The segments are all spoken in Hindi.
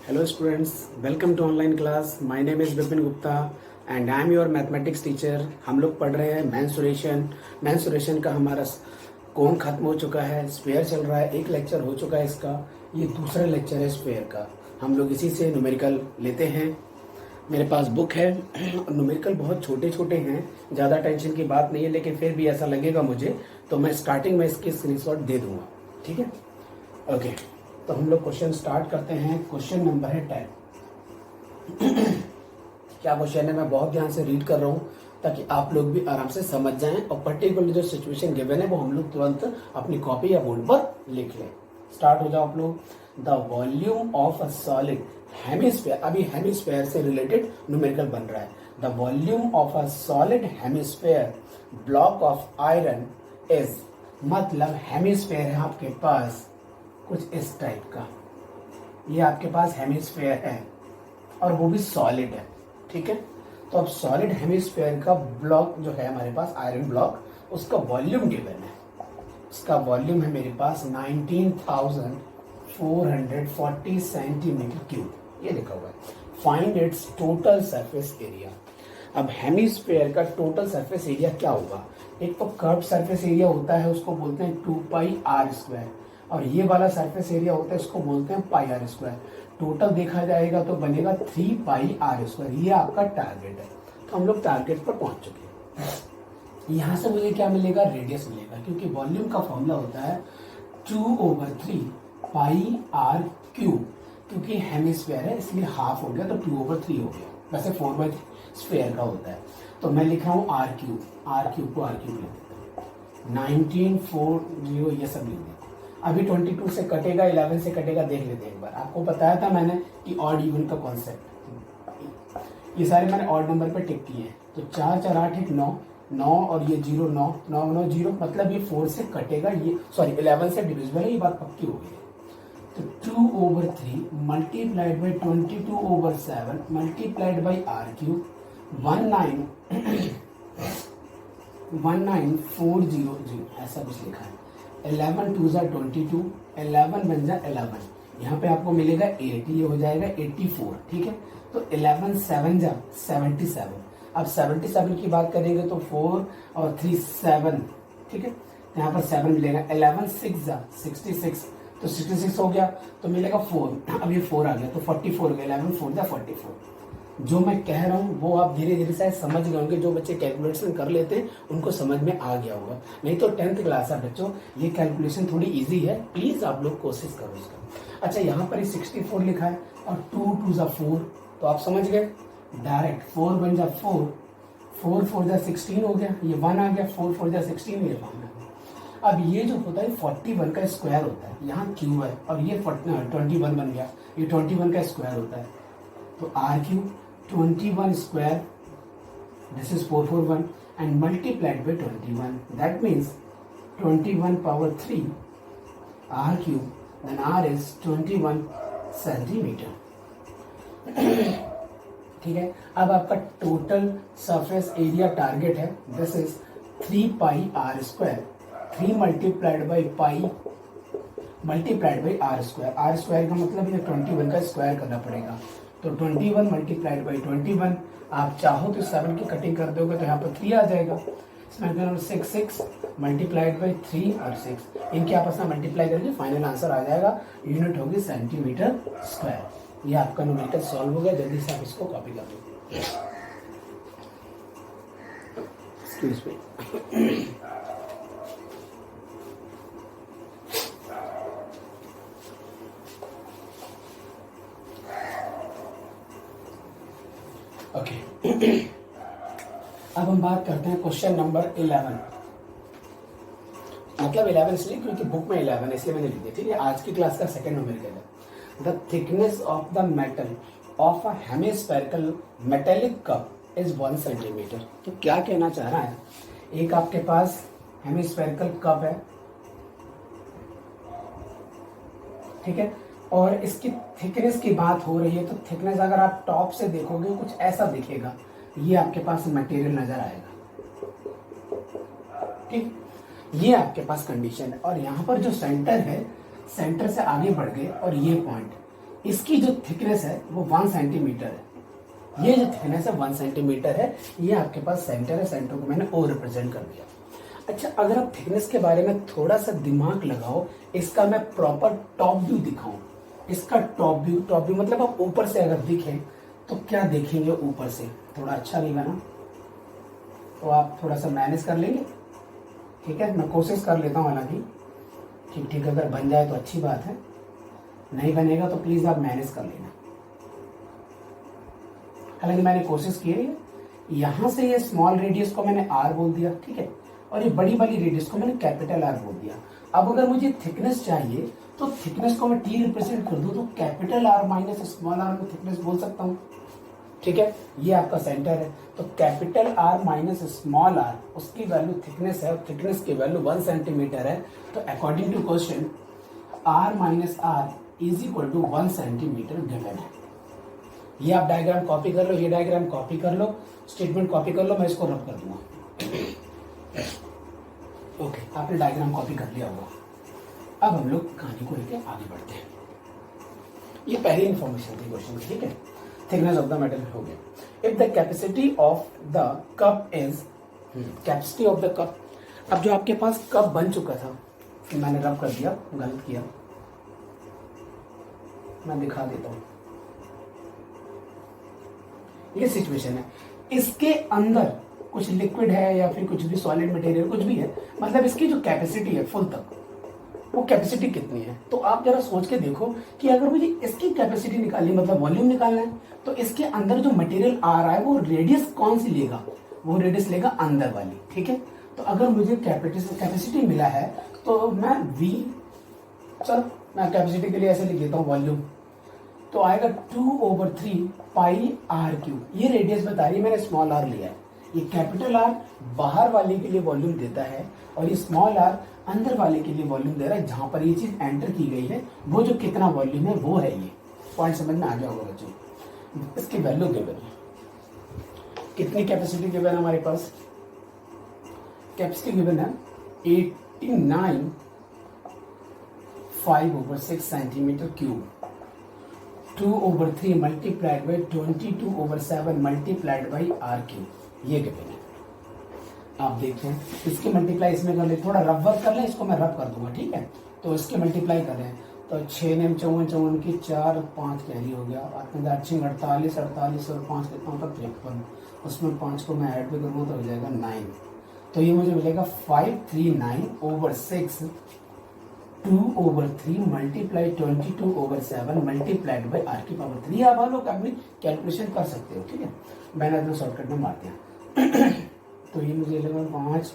Hello students, welcome to online class. My name is Vipin Gupta and I am your mathematics teacher. हम लोग पढ़ रहे हैं मेंसुरेशन का हमारा कोण खत्म हो चुका है, स्फीयर चल रहा है, एक लेक्चर हो चुका है इसका, ये दूसरा लेक्चर है स्फीयर का। हम लोग इसी से न्यूमेरिकल लेते हैं। मेरे पास बुक है, न्यूमेरिकल बहुत छोटे छोटे हैं, ज़्यादा टेंशन की बात नहीं है, लेकिन फिर भी ऐसा लगेगा मुझे तो मैं स्टार्टिंग में इसकी स्क्रीनशॉट दे दूंगा, ठीक है। ओके, तो हम लोग क्वेश्चन स्टार्ट करते हैं। क्वेश्चन नंबर है 10। क्या क्वेश्चन है, मैं बहुत ध्यान से रीड कर रहा हूँ ताकि आप लोग भी आराम से समझ जाएं और पर्टिकुलर जो सिचुएशन गिवन है वो हम लोग तुरंत अपनी कॉपी या बोर्ड पर लिख लें। स्टार्ट हो जाओ आप लोग। The volume of a solid hemisphere, अभी हेमिस्फीयर से रिलेटेड न्यूमेरिकल बन रहा है। The volume of a solid hemisphere block of iron is, मतलब हेमिस्फीयर है आपके पास कुछ इस टाइप का, ये आपके पास हेमिस्फीयर है और वो भी सॉलिड है, ठीक है। तो अब सॉलिड हेमिस्फीयर का ब्लॉक जो है हमारे पास, आयरन ब्लॉक, उसका वॉल्यूम गिवन है। उसका वॉल्यूम है मेरे पास 19,440 सेंटीमीटर क्यूब, ये लिखा हुआ है। Find its total surface area. अब हेमिस्फीयर का टोटल सरफेस एरिया क्या होगा? एक तो कर्व सरफेस एरिया होता है, उसको बोलते हैं 2πr², और ये वाला सरफेस एरिया होता है, उसको बोलते हैं πr²। टोटल देखा जाएगा तो बनेगा 3πr²। ये आपका टारगेट है, तो हम लोग टारगेट पर पहुंच चुके हैं। यहां से मुझे क्या मिलेगा? रेडियस मिलेगा, क्योंकि वॉल्यूम का फॉर्मूला होता है 2/3πr³। क्योंकि हेमिस्फीयर है इसलिए हाफ हो गया तो 2/3 हो गया, वैसे 4/3 स्फीयर का होता है। तो मैं लिख रहा हूँ r³ को r³ लिख देता हूँ, 1940 ये सब लिख देता हूँ। अभी 22 से कटेगा, 11 से कटेगा, देख लेते हैं एक बार। आपको बताया था मैंने कि ऑड इवन का कॉन्सेप्ट, ये सारे मैंने ऑड नंबर पे टिक किए हैं। तो 4 4 8 1 9 9 और ये 0 9 9 9 0, मतलब ये 4 से कटेगा, ये सॉरी 11 से डिविजिबल है, ये बात पक्की हो गई है। तो 2/3 multiplied by 22/7 multiplied by r³, 19400, ऐसा कुछ लिखा है। 11 2 जा 22, 11 बन जा 11, यहाँ पे आपको मिलेगा 8, ये हो जाएगा 84, ठीक है। तो 11 7 जा 77। अब 77 की बात करेंगे तो 4 और 3 7, ठीक है। यहाँ पर 7 मिलेगा। 11 6 जा 66, तो 66 हो गया, तो मिलेगा 4। अब ये 4 आ गया तो 44 हो गया। 11 4 जा 44। जो मैं कह रहा हूँ वो आप धीरे धीरे शायद समझ गए होंगे। जो बच्चे कैलकुलेशन कर लेते हैं उनको समझ में आ गया होगा, नहीं तो 10th क्लास है बच्चों, ये कैलकुलेशन थोड़ी इजी है, प्लीज आप लोग कोशिश करो इसका। अच्छा, यहाँ पर 64 लिखा है और 2 2 जा 4, तो आप समझ गए डायरेक्ट। 4 बन जा 4, 4 4 जा 16 हो गया, ये 1 आ गया, 4 4 जा 16, ये 1 आ गया। अब ये जो होता है 41 का स्क्वायर होता है, यहाँ क्यू है और ये 21 बन गया, ये 21 का स्क्वायर होता है। तो r³ 21 square, this is 441 and multiplied by 21, that means 21 power 3 r³, then r is 21 centimeter। ठीक है। अब आपका टोटल सरफेस एरिया टारगेट है, this is 3πr², 3 multiplied by pi multiplied by r² r² का मतलब ये 21 का स्क्वायर करना पड़ेगा। तो 21 मल्टीप्लाइड बाई 21, आप चाहो तो 7 की कटिंग कर दोगे तो यहाँ पर 3 आ जाएगा। इसमें 6 6 मल्टीप्लाइड बाई 3 और 6, इनके आपस में मल्टीप्लाई करके फाइनल आंसर आ जाएगा, यूनिट होगी सेंटीमीटर स्क्वायर। ये आपका न्यूमेरिकल सॉल्व हो गया, जल्दी से आप इसको कॉपी कर दो। Excuse me. ओके, अब हम बात करते हैं क्वेश्चन नंबर 11। मतलब 11 इसलिए क्योंकि बुक में 11 है, इसलिए मैंने लिख दिया, ठीक है। आज की क्लास का सेकंड न्यूमेरिकल है। The thickness of the metal of a hemispherical metallic cup is 1 centimetre. तो क्या कहना चाह रहा है, एक आपके पास हेमिस्फेरिकल कप है, ठीक है, और इसकी थिकनेस की बात हो रही है। तो थिकनेस अगर आप टॉप से देखोगे कुछ ऐसा दिखेगा, ये आपके पास मटेरियल नजर आएगा, ठीक। ये आपके पास कंडीशन है। और यहाँ पर जो सेंटर है, सेंटर से आगे बढ़ गए और ये पॉइंट, इसकी जो थिकनेस है वो 1 सेंटीमीटर है। ये जो थिकनेस है 1 सेंटीमीटर है। ये आपके पास सेंटर है, सेंटर को मैंने ओ रिप्रेजेंट कर दिया। अच्छा, अगर आप थिकनेस के बारे में थोड़ा सा दिमाग लगाओ, इसका मैं प्रॉपर टॉप व्यू दिखाऊं, इसका टॉप व्यू मतलब आप ऊपर से अगर दिखें तो क्या देखेंगे ऊपर से, थोड़ा अच्छा नहीं बना तो आप थोड़ा सा मैनेज कर लेंगे, ठीक है। मैं कोशिश कर लेता हूँ, हालांकि ठीक अगर बन जाए तो अच्छी बात है, नहीं बनेगा तो प्लीज आप मैनेज कर लेना। हालांकि मैंने कोशिश की है। यहां से ये स्मॉल रेडियस को मैंने आर बोल दिया, ठीक है, और ये बड़ी वाली रेडियस को मैंने कैपिटल आर बोल दिया। अब अगर मुझे थिकनेस चाहिए तो थिकनेस को मैं टी रिप्रेजेंट कर दूं तो capital R minus small R में थिकनेस बोल सकता हूं, ठीक है। ये आपका सेंटर है, तो capital R minus small R, उसकी वैल्यू थिकनेस है, थिकनेस की वैल्यू 1 सेंटीमीटर है। तो according to question R minus R is equal to 1 centimetre given है। ये आप डायग्राम कॉपी कर लो, ये डायग्राम कॉपी कर लो, स्टेटमेंट कॉपी कर लो, मैं इसको रब कर दूंगा। ओके, आपने डायग्राम कॉपी कर लिया होगा। अब हम लोग कहानी को लेकर आगे बढ़ते हैं। ये पहली इंफॉर्मेशन थी क्वेश्चन की, ठीक है। थिकनेस ऑफ द मेटल हो गया। If the capacity of the cup is, capacity of the cup, अब जो आपके पास कप बन चुका था, मैंने रब कर दिया, गलत किया, मैं दिखा देता हूं। ये सिचुएशन है, इसके अंदर कुछ लिक्विड है या फिर कुछ भी सॉलिड मटेरियल कुछ भी है, मतलब इसकी जो कैपेसिटी है फुल तक, वो कैपेसिटी कितनी है। तो आप जरा सोच के देखो कि अगर मुझे इसकी कैपेसिटी निकालनी, मतलब वॉल्यूम निकालना है, तो इसके अंदर जो मटेरियल आ रहा है वो रेडियस कौन सी लेगा, वो रेडियस लेगा अंदर वाली, ठीक है। तो अगर मुझे कैपेसिटी मिला है तो मैं वी, चलो मैं कैपेसिटी के लिए ऐसे लिख देता हूँ वॉल्यूम, तो आएगा 2/3 पाई आर क्यूब। ये रेडियस बता रही है, मैंने स्मॉल आर लिया है। ये कैपिटल आर बाहर वाले के लिए वॉल्यूम देता है और ये स्मॉल आर अंदर वाले के लिए वॉल्यूम दे रहा है। जहां पर ये चीज एंटर की गई है वो जो कितना वॉल्यूम है वो है ये पॉइंट, समझ में आ गया होगा बच्चों। इसकी वैल्यू गिवन है, कितनी कैपेसिटी गिवन है हमारे पास, कैपेसिटी गिवन है 89 5/6 centimetre cube, 2/3 multiplied by 22/7 multiplied by R cube, ये गिवन है। आप देखते हैं इसकी मल्टीप्लाई इसमें कर ले, थोड़ा रफ वर्क कर ले, इसको मैं रफ कर दूंगा, ठीक है। तो इसकी मल्टीप्लाई कर रहे हैं तो 6 ने 54 की 4 5 कैरी हो गया, 48 और 5 कितना होता 53, उसमें 5 को मैं ऐड भी करूँगा तो हो जाएगा 9। तो ये मुझे मिलेगा 539/6 2/3 मल्टीप्लाई 22/7 मल्टीप्लाइड बाई आर की पावर 3। आप लोग अपनी कैलकुलेशन कर सकते हो, ठीक है। मैंने अपना शॉर्टकट में मार दिया। तो ये मुझे 11 5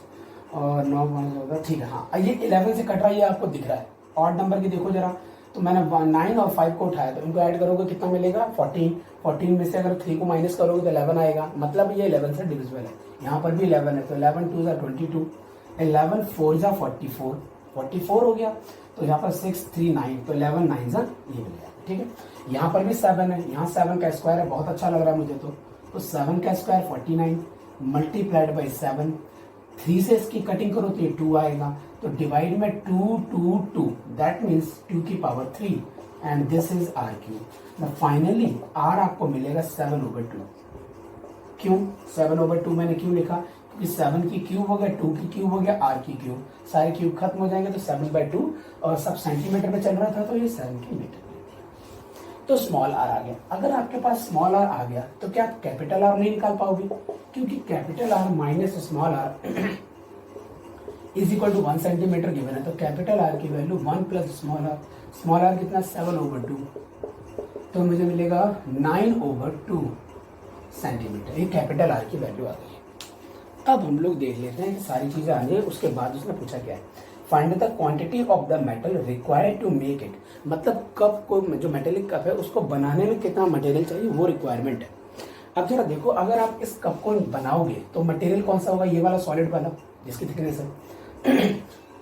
और 9 5 होगा, ठीक है। हाँ, ये 11 से कट रहा है, ये आपको दिख रहा है। ऑड नंबर की देखो जरा, तो मैंने 9 और 5 को उठाया, तो इनको ऐड करोगे कितना मिलेगा 14। 14 में से अगर 3 को माइनस करोगे तो 11 आएगा, मतलब ये 11 से डिविजिबल है। यहाँ पर भी 11 है, तो 11 2 22, 11 4 44, 44 हो गया। तो यहाँ पर 6 3 9, तो 11 9 ये मिल गया, ठीक है। यहाँ पर भी 7 है, यहाँ 7 का स्क्वायर है, बहुत अच्छा लग रहा है मुझे। तो 7 का स्क्वायर 49 मल्टीप्लाइड बाई 7, 3 से इसकी कटिंग करो तो ये 2 आएगा, तो डिवाइड में 2 2 2, दैट मीन्स 2 की power 3 and this is R cube. Finally R आपको मिलेगा 7/2। क्यों 7/2 मैंने क्यों लिखा, क्योंकि 7 की क्यूब हो गया, 2 की क्यूब हो गया, आर की क्यूब, सारे क्यूब खत्म हो जाएंगे, तो 7/2 और सब सेंटीमीटर में चल रहा था तो ये 7 की मीटर। तो स्मॉल आर आ गया। अगर आपके पास स्मॉल आर आ गया तो क्या आप कैपिटल आर नहीं निकाल पाओगे, क्योंकि capital R minus small R is equal to 1 centimetre given है। तो कैपिटल आर की वैल्यू 1 प्लस स्मॉल आर कितना 7/2, तो मुझे मिलेगा 9/2 सेंटीमीटर। ये कैपिटल आर की वैल्यू आ गई है। अब हम लोग देख लेते हैं कि सारी चीजें आ गई। उसके बाद उसने पूछा क्या है, find the quantity of the metal required to make it, मतलब कप को, जो मेटेलिक कप है उसको बनाने में कितना मटेरियल चाहिए वो रिक्वायरमेंट है। अब जरा देखो, अगर आप इस कप को बनाओगे तो मटेरियल कौन सा होगा, ये वाला सॉलिड वाला जिसकी थिकनेस है।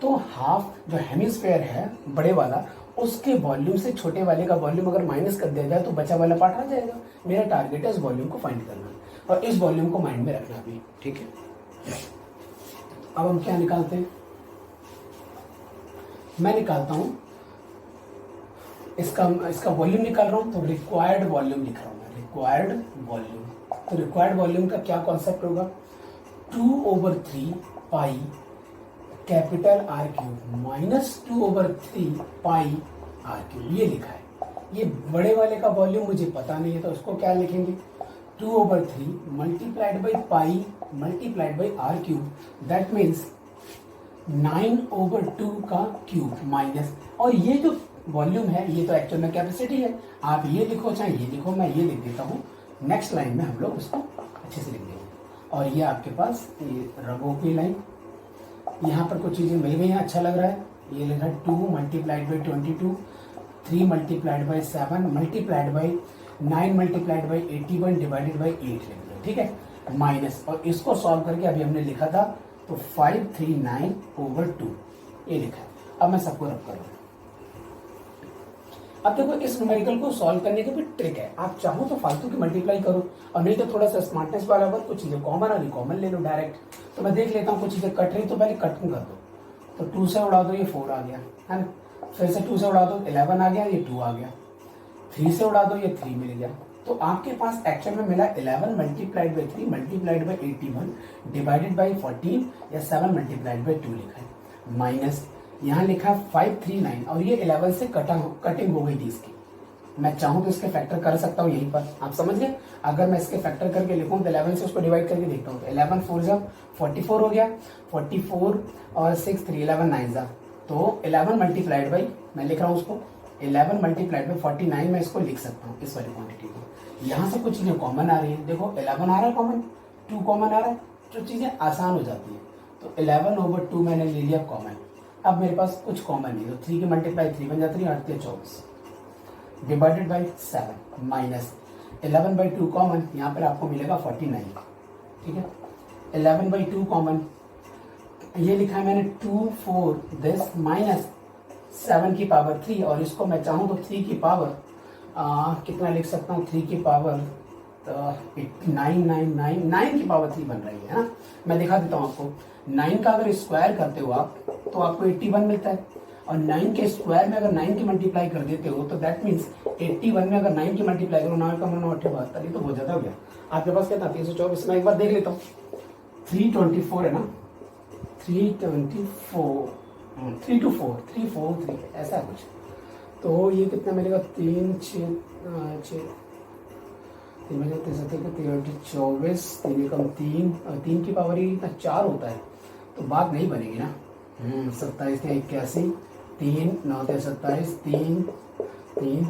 तो हाफ जो हेमिस्फेयर है बड़े वाला, उसके वॉल्यूम से छोटे वाले का वॉल्यूम अगर माइनस कर दिया जाए तो बचा वाला पार्ट आ जाएगा। मेरा टारगेट है इस वॉल्यूम को फाइंड करना और इस वॉल्यूम को माइंड में रखना भी, ठीक है। अब हम क्या निकालते हैं, मैं निकालता हूं इसका इसका वॉल्यूम निकाल रहा हूँ, तो रिक्वायर्ड वॉल्यूम लिख रहा हूँ मैं, रिक्वायर्ड वॉल्यूम। तो रिक्वायर्ड वॉल्यूम का क्या कॉन्सेप्ट होगा, 2/3 pi capital R cube minus 2/3 pi R cube, ये लिखा है। ये बड़े वाले का वॉल्यूम मुझे पता नहीं है, तो उसको क्या लिखेंगे, 2/3 multiplied by pi multiplied by R cube, that means 9/2 का क्यूब माइनस, और ये जो वॉल्यूम है ये तो एक्चुअल में कैपेसिटी है। आप ये लिखो चाहे ये लिखो, मैं ये लिख देता हूँ, नेक्स्ट लाइन में हम लोग उसको अच्छे से लिख देंगे। और ये आपके पास ये रबो की लाइन, यहाँ पर कुछ चीज़ें मिल गई हैं, अच्छा लग रहा है। ये लिखा 2 multiplied by 22, 3 multiplied by 7 multiplied by 9 multiplied by 81 divided by 8 लिख दो, ठीक है, माइनस। और इसको सॉल्व करके अभी हमने लिखा था तो 539/2 ये लिखा है। अब मैं सबको रब करूँ। अब देखो इस न्यूमेरिकल को सॉल्व करने की भी ट्रिक है, आप चाहो तो फालतू की मल्टीप्लाई करो, और नहीं तो थोड़ा सा स्मार्टनेस वाला वर्क, कुछ चीजें कॉमन वाली कॉमन ले लो डायरेक्ट। तो मैं देख लेता हूँ कुछ चीजें कट रही तो पहले कट कर दो, तो 2 से उड़ा दो, ये 4 आ गया है ना, फिर से 2 से उड़ा दो 11 आ गया, ये 2 आ गया, 3 से उड़ा दो ये 3 मिल गया। तो आपके पास एक्चुअल में मिला 11 multiplied by 3 multiplied by 81 divided by 14 या 7 मल्टीप्लाइड बाई 2 लिखा है, माइनस यहाँ लिखा 539, और ये 11 से कटिंग हो गई थी इसकी। मैं चाहूँ तो इसके फैक्टर कर सकता हूँ यहीं पर, आप समझ गए। अगर मैं इसके फैक्टर करके लिखूँ तो 11 से उसको डिवाइड करके देखता हूँ, तो 11 4 जा 44 हो गया, 44 और 6 3 11 9 जा, तो 11 मल्टीप्लाइड बाई, मैं लिख रहा हूँ उसको 11 मल्टीप्लाइड बाई 49, मैं इसको लिख सकता हूँ इस वाली क्वांटिटी को। यहाँ से कुछ चीज़ें कॉमन आ रही है, देखो 11 आ रहा है कॉमन, 2 कॉमन आ रहा है, जो चीज़ें आसान हो जाती है। तो 11/2 मैंने ले लिया कॉमन। अब मेरे पास कुछ कॉमन नहीं, तो 3 की मल्टीप्लाई 3 बन जाती है, 8 के 24 डिवाइडेड बाई 7 माइनस 11/2 कॉमन, यहाँ पर आपको मिलेगा 49, ठीक है। 11/2 कॉमन, ये लिखा है मैंने 2 4 दिस माइनस 7 की पावर 3, और इसको मैं चाहूँ तो 3 की पावर कितना लिख सकता हूँ, 3 की पावर 9 की पावर 3 बन रही है ना। मैं दिखा देता हूँ आपको, 9 का अगर स्क्वायर करते हो आप तो आपको 81 मिलता है, और 9 के स्क्वायर में अगर 9 की मल्टीप्लाई कर देते हो तो दैट मीन्स 81 में अगर 9 की मल्टीप्लाई करो, 9 का 9 72, ये तो बहुत ज्यादा हो गया। आपके पास कितना 324, मैं एक बार देख लेता हूँ, 324 है ना, 324 3 ऐसा कुछ, तो ये कितना मिलेगा, 3 6 24 3 कम 3 की पावर ही इतना 4 होता है, तो बात नहीं बनेगी ना। 27 या 81 3 9 27 3 3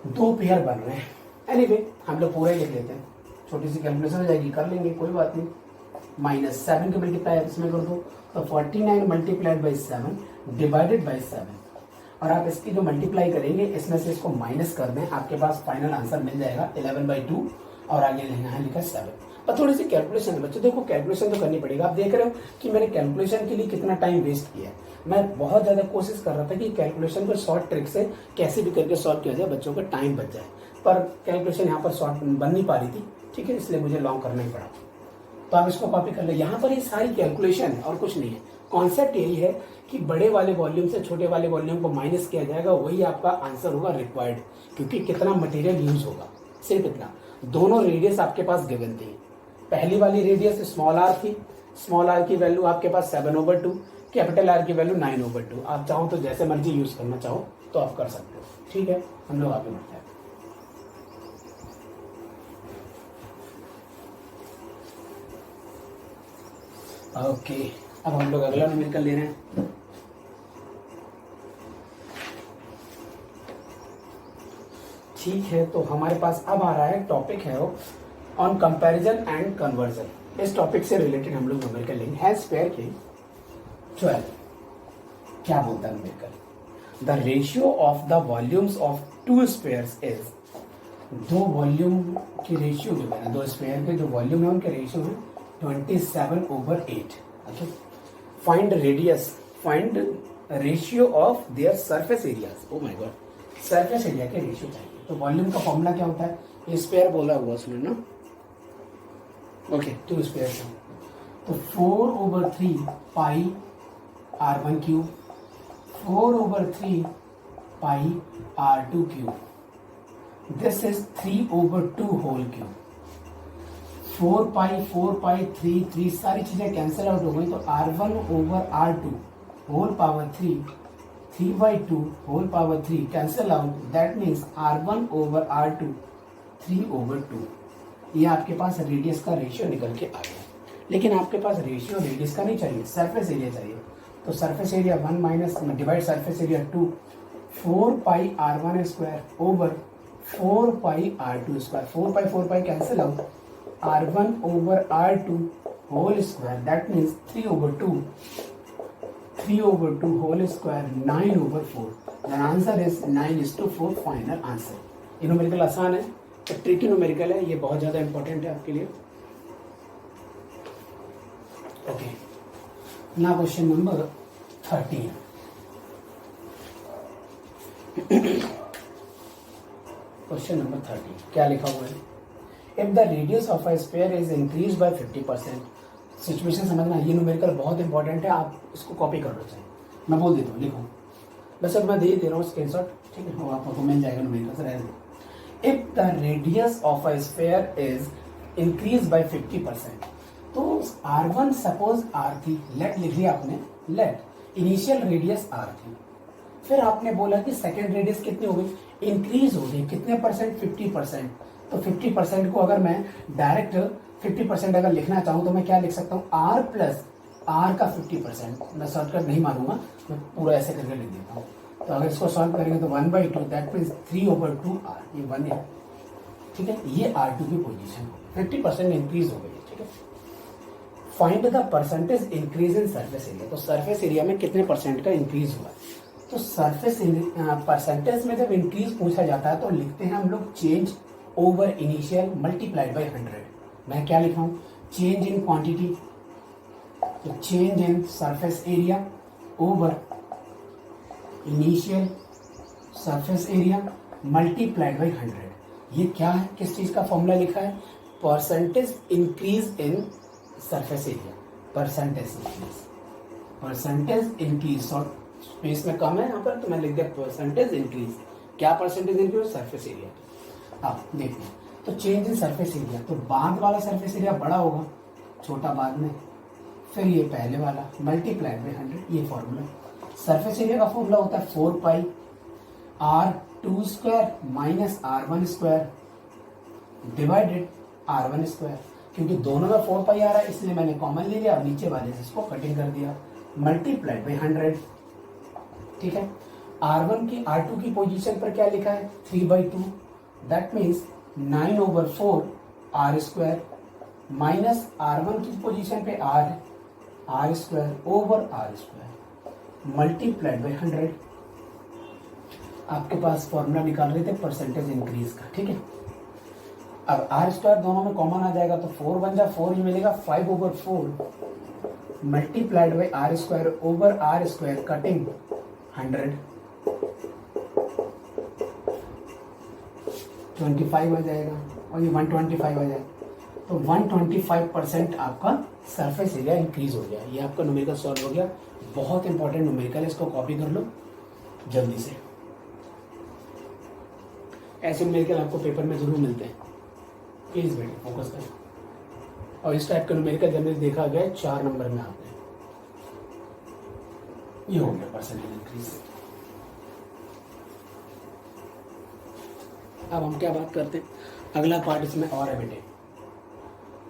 2 पेयर बन रहे हैं। एनीवे हम लोग पूरा ही लिख लेते हैं, छोटी सी कैलकुलेशन हो जाएगी, कर लेंगे कोई बात नहीं। माइनस 7 की मल्टीप्लाई इसमें कर दो, तो 49 मल्टीप्लाइड बाई 7 डिवाइडेड बाई 7, और आप इसकी जो मल्टीप्लाई करेंगे इसमें से इसको माइनस कर दें, आपके पास फाइनल आंसर मिल जाएगा 11/2, और आगे लेना है लिखा 7। पर थोड़ी सी कैलकुलेशन है बच्चों, देखो कैलकुलेशन तो करनी पड़ेगा। आप देख रहे हो कि मैंने कैलकुलेशन के लिए कितना टाइम वेस्ट किया है। मैं बहुत ज्यादा कोशिश कर रहा था कि कैलकुलेशन को शॉर्ट ट्रिक से कैसे भी करके सॉल्व किया जाए, बच्चों का टाइम बच जाए, पर कैलकुलेशन यहाँ पर शॉर्ट बन नहीं पा रही थी, ठीक है, इसलिए मुझे लॉन्ग करना ही पड़ा। तो आप इसको कॉपी कर ले, यहाँ पर ये सारी कैलकुलेशन है और कुछ नहीं है। कॉन्सेप्ट यही है कि बड़े वाले वॉल्यूम से छोटे वाले वॉल्यूम को माइनस किया जाएगा, वही आपका आंसर होगा रिक्वायर्ड, क्योंकि कितना मटेरियल यूज होगा, सिर्फ इतना। दोनों रेडियस आपके पास गिवन थी, पहली वाली रेडियस स्मॉल आर थी, स्मॉल आर की वैल्यू आपके पास 7/2, कैपिटल आर की वैल्यू 9/2। आप चाहो तो जैसे मर्जी यूज करना चाहो तो आप कर सकते हो, ठीक है। हम लोग आगे बढ़ते हैं। ओके, अब हम लोग अगला न्यूमेरिकल ले रहे हैं। ठीक है, तो हमारे पास अब आ रहा है टॉपिक है वो ऑन कंपैरिजन एंड कन्वर्जन। इस टॉपिक से रिलेटेड हम लोग न्यूमेरिकल लेंगे। है स्क्वायर के 12, क्या बोलता है numerical, the ratio of the volumes of 2 squares is, 2 volume की रेशियो जो है, 2 स्क्वायर के जो वॉल्यूम है उनके रेशियो है 27/8। Okay, find radius, find ratio of their surface areas. Oh my God, surface area के रेशियो चाहिए। तो वॉल्यूम का फॉर्मूला क्या होता है, ये स्क्वायर बोला हुआ उसमें ना, ओके 2 स्क्वायर का, तो 4/3 pi r1 cube, 4/3 pi R2 cube, this is 3/2 whole cube. 4 pi 3 सारी चीजें कैंसिल आउट हो गई, तो R1/R2 whole power 3/2 whole power 3 cancel out, that means R1/R2 3/2। ये आपके पास रेडियस का रेशियो निकल के आ गया। लेकिन आपके पास रेशियो रेडियस का नहीं चाहिए, सरफेस एरिया चाहिए। तो surface area 1 minus divide surface area 2, 4 pi R1 square over 4 pi R2 square. 4 pi cancel out, R1/R2 whole square, that means 3/2 whole square 9/4। The answer is 9:4 final answer. ये न्यूमेरिकल आसान है, तो ट्रिकी न्यूमेरिकल है, ये बहुत ज्यादा इंपॉर्टेंट है आपके लिए। Okay, now question number 13। Question number 13 क्या लिखा हुआ है? If the radius of a sphere is increase bye 50%। Situation समझना, ये न्यूमेरिकल बहुत इंपॉर्टेंट है, आप इसको कॉपी कर लो। चाहिए मैं बोल देता हूँ, लिखो बस। अब मैं दे रहा हूँ स्क्रीनशॉट, ठीक है, वो आपको मिल जाएगा न्यूमेरिकल। रहने दो। If the radius of a sphere is increase bye 50%, तो R1 सपोज R थी, लेट लिख लिया आपने, लेट इनिशियल रेडियस R थी। फिर आपने बोला कि सेकेंड रेडियस कितनी हो गई, इंक्रीज हो गई, कितने परसेंट, 50%। तो 50% को अगर मैं डायरेक्ट 50% अगर लिखना चाहूँ तो मैं क्या लिख सकता हूँ, R प्लस R का 50%। मैं शॉर्टकट नहीं मानूंगा, मैं पूरा ऐसे करके लिख देता हूँ। तो अगर इसको सॉल्व करेंगे तो 1/2, दैट मीन्स 3/2R, ये 1 है, ठीक है। ये R2 की पोजीशन 50% इंक्रीज हो गई है, ठीक है। Find the percentage increase in surface area. तो सरफेस एरिया में कितने परसेंट का इंक्रीज हुआ है? तो सरफेस परसेंटेज में जब इंक्रीज पूछा जाता है तो लिखते हैं हम लोग change over initial multiplied by 100। मैं क्या लिखा हूँ, चेंज इन क्वांटिटी, तो change in surface area over initial surface area multiplied by 100। ये क्या है, किस चीज का फॉर्मूला लिखा है, percentage increase in surface area, percentage increase. और स्पेस में कम है यहाँ पर, तो मैं लिख दिया परसेंटेज इंक्रीज। क्या परसेंटेज इंक्रीज, सरफेस एरिया। अब देखिए, तो चेंज इन सरफेस एरिया, तो बाद वाला सरफेस एरिया बड़ा होगा, छोटा बाद में, फिर ये पहले वाला मल्टीप्लाइड बाय 100, ये फॉर्मूला। सरफेस एरिया का फॉर्मूला होता है 4 pi R2 square minus R1 square divided R1 square. क्योंकि दोनों में 4 पाई आ रहा है, इसलिए मैंने कॉमन ले लिया, नीचे वाले से इसको कटिंग कर दिया, मल्टीप्लाइड बाय 100, ठीक है। R1 की R2 की पोजीशन पर क्या लिखा है, 3/2, that means 9/4 R square minus R1 की पोजीशन पे R square over R square multiplied by 100। आपके पास फॉर्मूला निकाल रहे थे परसेंटेज इंक्रीज का, ठीक है। अब R स्क्वायर दोनों में कॉमन आ जाएगा, तो 4 बन जाए 4 ही मिलेगा, 5/4 multiplied by R square over R square cutting 100, 25 आ जाएगा, और ये 125 आ जाएगा। तो 125% आपका सरफेस एरिया इंक्रीज हो गया। ये आपका न्यूमेरिकल सॉल्व हो गया। बहुत इंपॉर्टेंट न्यूमेरिकल है, इसको कॉपी कर लो जल्दी से। ऐसे न्यूमेरिकल आपको पेपर में जरूर मिलते हैं, प्लीज बेटे फोकस करें। और इस टाइप का न्यूमेरिकल जनरली देखा गया है 4 नंबर में आते हैं। ये हो गया परसेंटेज इंक्रीज। अब हम क्या बात करते हैं, अगला पार्ट इसमें और है बेटे,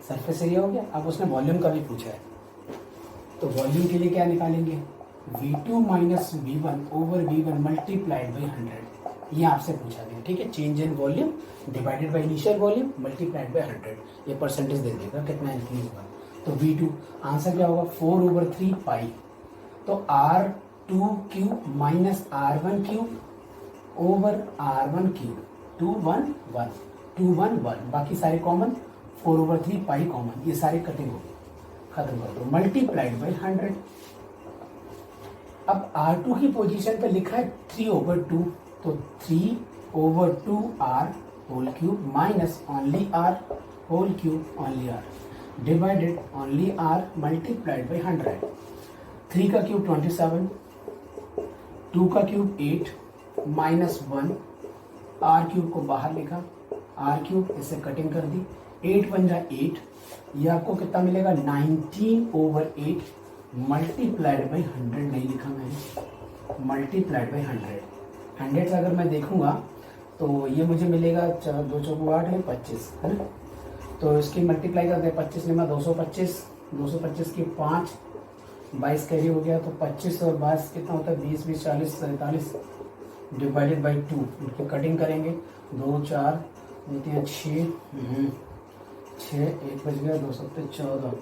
सरफेस एरिया हो गया। अब उसने वॉल्यूम का भी पूछा है, तो वॉल्यूम के लिए क्या निकालेंगे, V2 minus V1 over V1 multiplied by 100। ये आपसे पूछा गया, ठीक है। Change in volume divided by initial volume multiplied by 100, ये परसेंटेज दे देगा कितना इंक्रीज हुआ। तो V2 आंसर क्या होगा, 4/3 पाई, तो R2 cube minus R1 cube over R1 cube, 2 1 1 2 1 1, बाकी सारे कॉमन, 4/3 पाई कॉमन, ये सारे कटिंग हो गए, खत्म कर दो, मल्टीप्लाइड बाई 100। अब R2 की पोजीशन पे लिखा है 3/2, तो 3/2 R whole cube minus only R whole cube only R divided only R multiplied by 100। 3 का क्यूब 27, 2 का क्यूब 8, -1, आर क्यूब को बाहर लिखा, आर क्यूब इसे कटिंग कर दी, 8 × 8, ये आपको कितना मिलेगा 19/8 मल्टीप्लाइड बाई 100 नहीं लिखा मैंने, मल्टीप्लाइड बाई 100 से अगर मैं देखूंगा तो ये मुझे मिलेगा 2 चौको 8 है 25 है ना, तो इसकी मल्टीप्लाई करते हैं 25 में 225 की 5 22 कैरी हो गया, तो 25 और 22 कितना होता है 20 20 40 47 डिवाइडेड बाई 2, इनकी कटिंग करेंगे 2 4 होती है 6 1 बच गया 2 7 14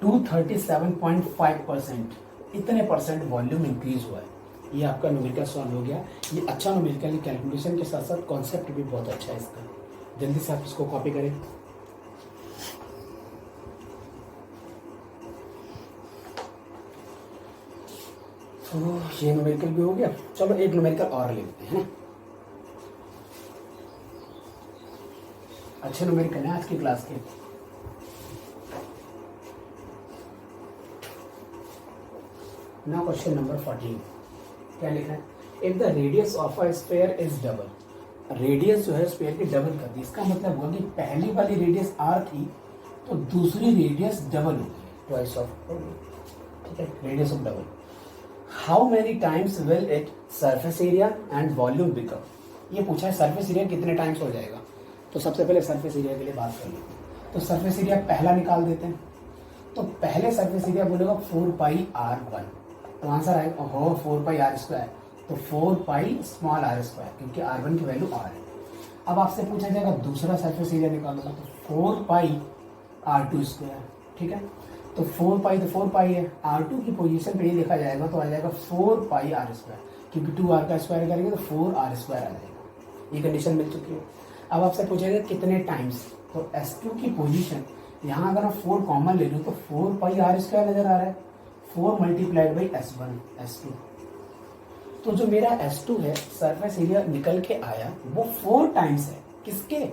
237.5% इतने परसेंट वॉल्यूम इंक्रीज हुआ है। ये आपका न्यूमेरिकल सॉल्व हो गया। ये अच्छा न्यूमेरिकल कैलकुलेशन के साथ साथ कॉन्सेप्ट भी बहुत अच्छा है इसका। जल्दी से आप इसको कॉपी करें। तो ये न्यूमेरिकल भी हो गया। चलो एक न्यूमेरिकल और लेते हैं। अच्छे न्यूमेरिकल है आज की क्लास के। नाउ क्वेश्चन नंबर 14 क्या लिखा है, if the radius of a sphere is double. Radius जो है स्फीयर की डबल कर दी, इसका मतलब हुआ कि पहली वाली रेडियस r थी तो दूसरी रेडियस डबल हो गई, ट्वाइस ऑफ, ठीक है, radius of double. How many times will it surface area and volume become. ये पूछा है सरफेस एरिया कितने टाइम्स हो जाएगा। तो सबसे पहले सरफेस एरिया के लिए बात कर लेते हैं। तो सरफेस एरिया पहला निकाल देते हैं। तो पहले सरफेस एरिया बोलेगा 4πr1, तो आंसर आएगा 4πr²। तो 4πr², क्योंकि r1 की वैल्यू r है। अब आपसे पूछा जाएगा दूसरा सरफेस एरिया निकालो, तो 4πr², ठीक है। तो 4π तो 4π है, r2 की पोजीशन पे ये देखा जाएगा तो आ जाएगा 4πr², क्योंकि 2r का स्क्वायर करेंगे तो 4r² आ जाएगा। ये कंडीशन मिल चुकी है। अब आपसे पूछेगा कितने टाइम्स, तो s2 की पोजीशन यहाँ अगर आप 4 कॉमन ले लूँ तो 4πr² नजर आ रहा है, 4 मल्टीप्लाइड बाई s2। तो जो मेरा s2 है सरफेस एरिया निकल के आया वो 4 टाइम्स है, किसके,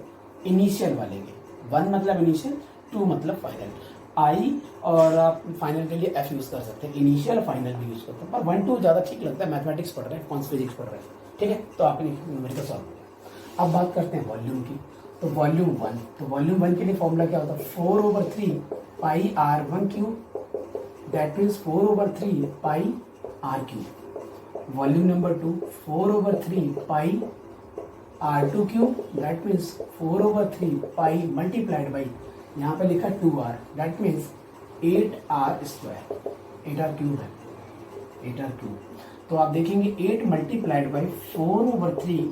इनिशियल वाले के। 1 मतलब इनिशियल, 2 मतलब फाइनल। आई और आप फाइनल के लिए f यूज कर सकते हैं, इनिशियल फाइनल भी यूज करते हैं, पर 1 2 ज़्यादा ठीक लगता है। मैथमेटिक्स पढ़ रहे हैं, कौन सी फिजिक्स पढ़ रहे हैं, ठीक है। तो आपने न्यूमेरिकल सॉल्व किया। अब बात करते हैं वॉल्यूम की। तो वॉल्यूम 1, तो वॉल्यूम 1 के लिए फॉर्मूला क्या होता है, 4/3 πr1³ that means 4/3 πr3। Volume number 2 4/3 πr2³ that means 4/3 π multiplied by, यहाँ पे लिखा 2r that means 8r², 8r³ है, 8r³। तो आप देखेंगे 8 मल्टीप्लाइड बाई 4/3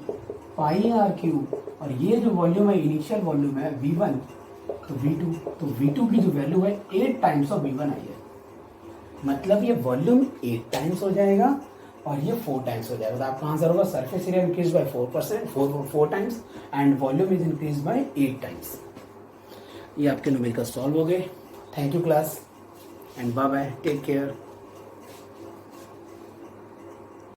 πr3, और ये जो वॉल्यूम है इनिशियल वॉल्यूम है v1, तो v2, तो v2 की जो वैल्यू है 8 टाइम्स ऑफ v1 आई है। मतलब ये वॉल्यूम 8 टाइम्स हो जाएगा और ये 4 टाइम्स हो जाएगा। तो आपका आंसर होगा surface area increase by 4%, 4 times, and volume is increase by 8 times. ये आपके न्यूमेरिकल सॉल्व हो गए। Thank you class, and bye bye, take care.